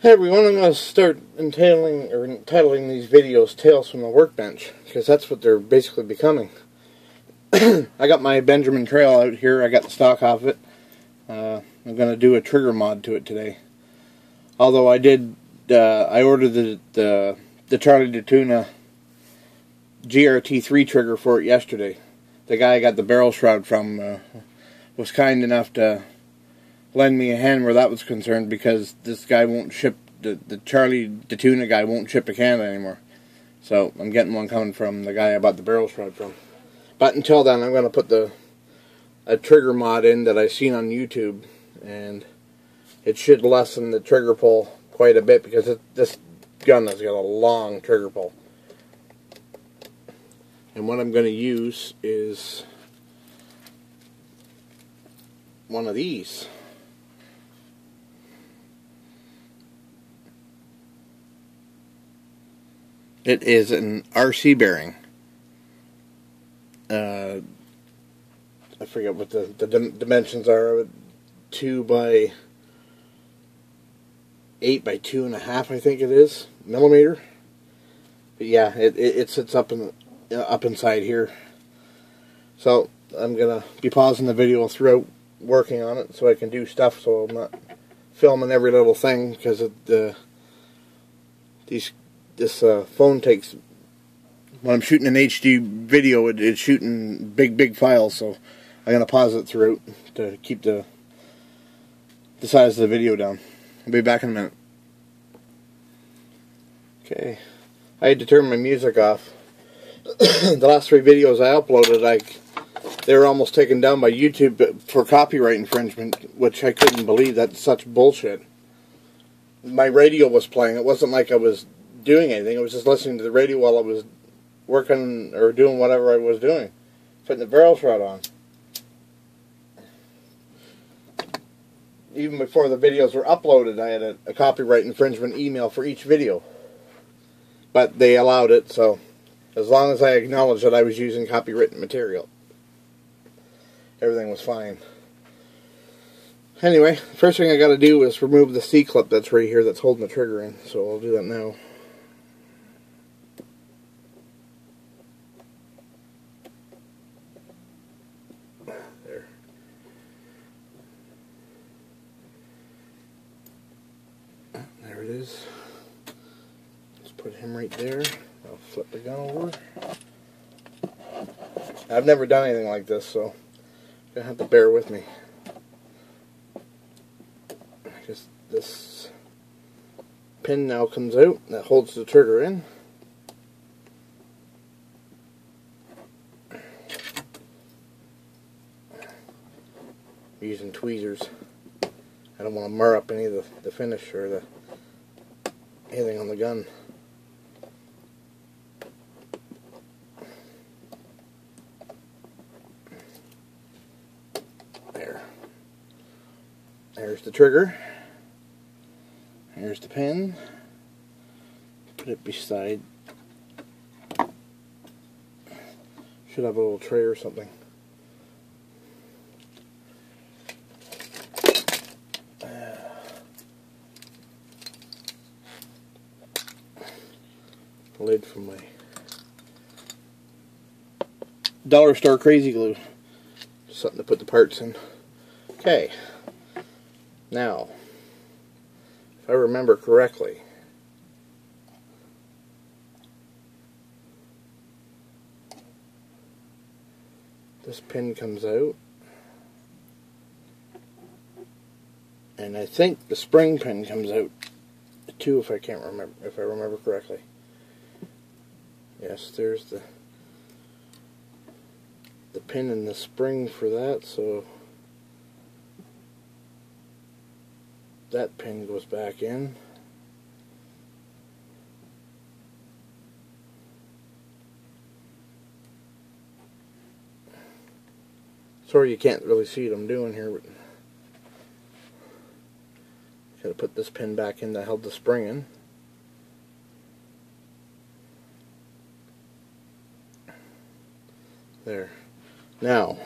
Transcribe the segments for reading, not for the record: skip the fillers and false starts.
Hey everyone, I'm going to start titling these videos Tales from the Workbench, because that's what they're basically becoming. I got my Benjamin Trail out here. I got the stock off it. I'm going to do a trigger mod to it today. Although I ordered the Charlie DeTuna GRT3 trigger for it yesterday. The guy I got the barrel shroud from was kind enough to lend me a hand where that was concerned, because this guy won't ship, the Charlie DeTuna guy won't ship to Canada anymore. So I'm getting one coming from the guy I bought the barrel shroud from. But until then, I'm going to put a trigger mod in that I've seen on YouTube, and it should lessen the trigger pull quite a bit, because this gun has got a long trigger pull. And what I'm going to use is one of these. It is an RC bearing. I forget what the dimensions are. 2 by 8 by 2.5, I think it is, millimeter. But yeah, it sits up inside here. So I'm gonna be pausing the video throughout working on it so I can do stuff, so I'm not filming every little thing, because this phone takes, when I'm shooting an HD video, it's shooting big files, so I'm going to pause it throughout to keep the size of the video down. I'll be back in a minute. Okay, I had to turn my music off. The last 3 videos I uploaded, they were almost taken down by YouTube for copyright infringement, which I couldn't believe. That's such bullshit. My radio was playing. It wasn't like I was doing anything. I was just listening to the radio while I was working or doing whatever I was doing, putting the barrel shroud on. Even before the videos were uploaded, I had a copyright infringement email for each video, but they allowed it, so as long as I acknowledged that I was using copyrighted material, everything was fine. Anyway, first thing I got to do is remove the C-clip that's right here that's holding the trigger in, so I'll do that now. There. There it is. Let's put him right there. I'll flip the gun over. I've never done anything like this, so you're going to have to bear with me. This pin now comes out that holds the trigger in. I'm using tweezers. I don't want to mar up any of the finish or anything on the gun. There's the trigger. Here's the pin. Put it beside. Should have a little tray or something. Lid from my dollar store crazy glue. Something to put the parts in. Okay. Now, if I remember correctly, this pin comes out, and I think the spring pin comes out too, if I remember correctly. Yes, there's the pin and the spring for that, so that pin goes back in. Sorry you can't really see what I'm doing here, but gotta put this pin back in that held the spring in. There. Now,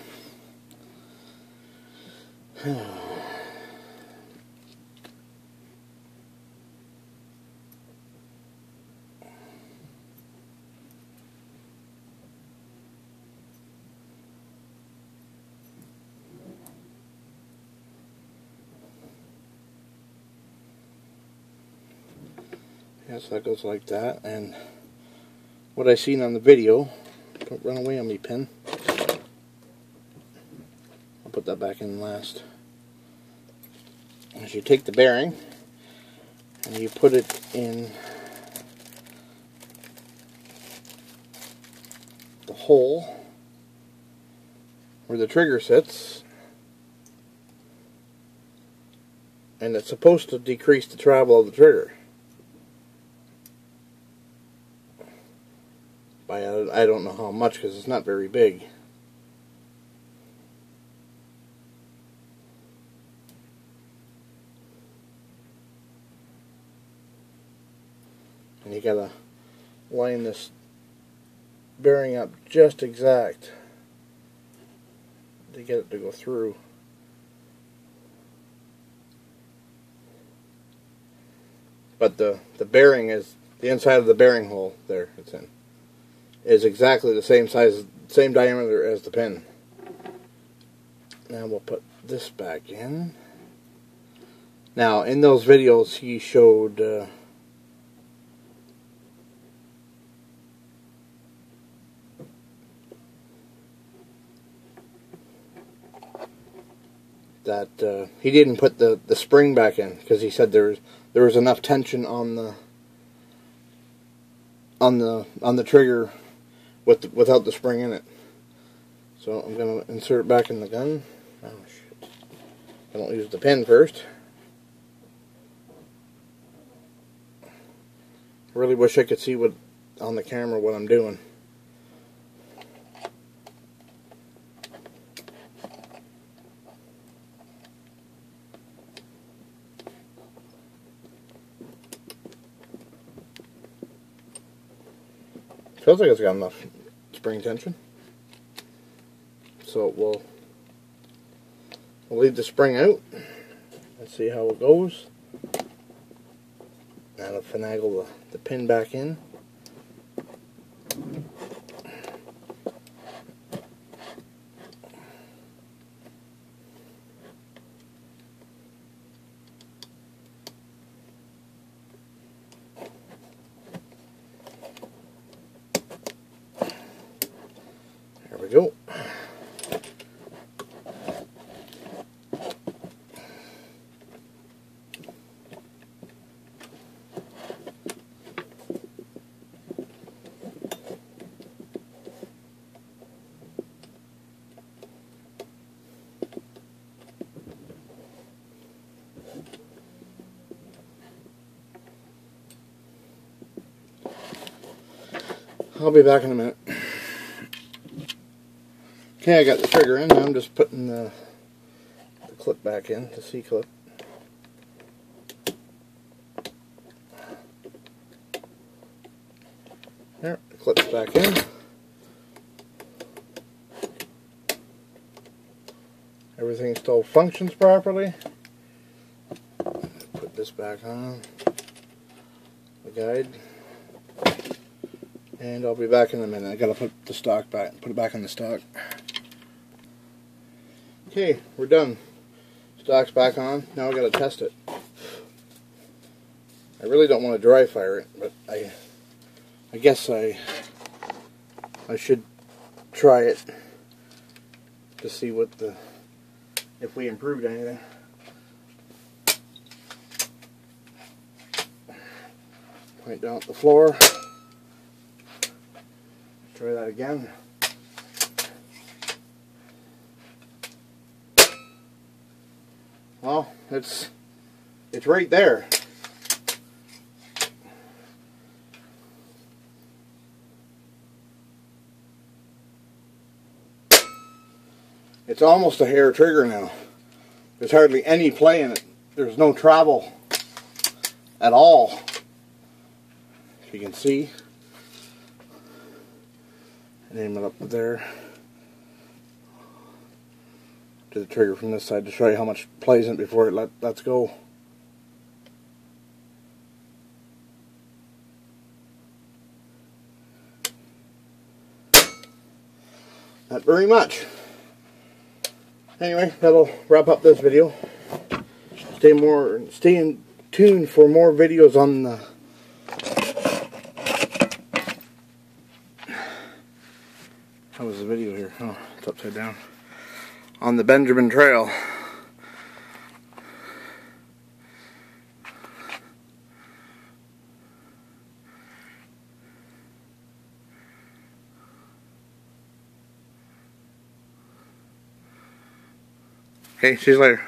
so that goes like that. And what I seen on the video, don't run away on me, pin. I'll put that back in last. As you take the bearing and you put it in the hole where the trigger sits, and it's supposed to decrease the travel of the trigger by I don't know how much, because it's not very big. And you gotta line this bearing up just exact to get it to go through. But the bearing is, the inside of the bearing hole there it's in, is exactly the same size, same diameter as the pin. Now we'll put this back in. Now in those videos he showed that he didn't put the spring back in because he said there was enough tension on the trigger without the spring in it. So I'm gonna insert it back in the gun. Oh shit! I don't use the pin first. I really wish I could see what on the camera what I'm doing. Feels like it's got enough spring tension. So we'll leave the spring out. Let's see how it goes. Now to finagle the pin back in. There we go. I'll be back in a minute. Okay, I got the trigger in. Now I'm just putting the clip back in, the C-clip. There, the clip's back in. Everything still functions properly. Put this back on the guide. And I'll be back in a minute. I gotta put the stock back, put it back on the stock. Okay, we're done. Stock's back on. Now I gotta test it. I really don't want to dry fire it, but I guess I should try it to see what if we improved anything. Point down at the floor. Try that again. Well, it's right there. It's almost a hair trigger now. There's hardly any play in it. There's no travel at all. If you can see. Name it up there. Do the trigger from this side to show you how much plays in it before it lets go. Not very much. Anyway, that'll wrap up this video. Stay in tune for more videos on the How was the video here? Oh, it's upside down. On the Benjamin Trail. Okay, see you later.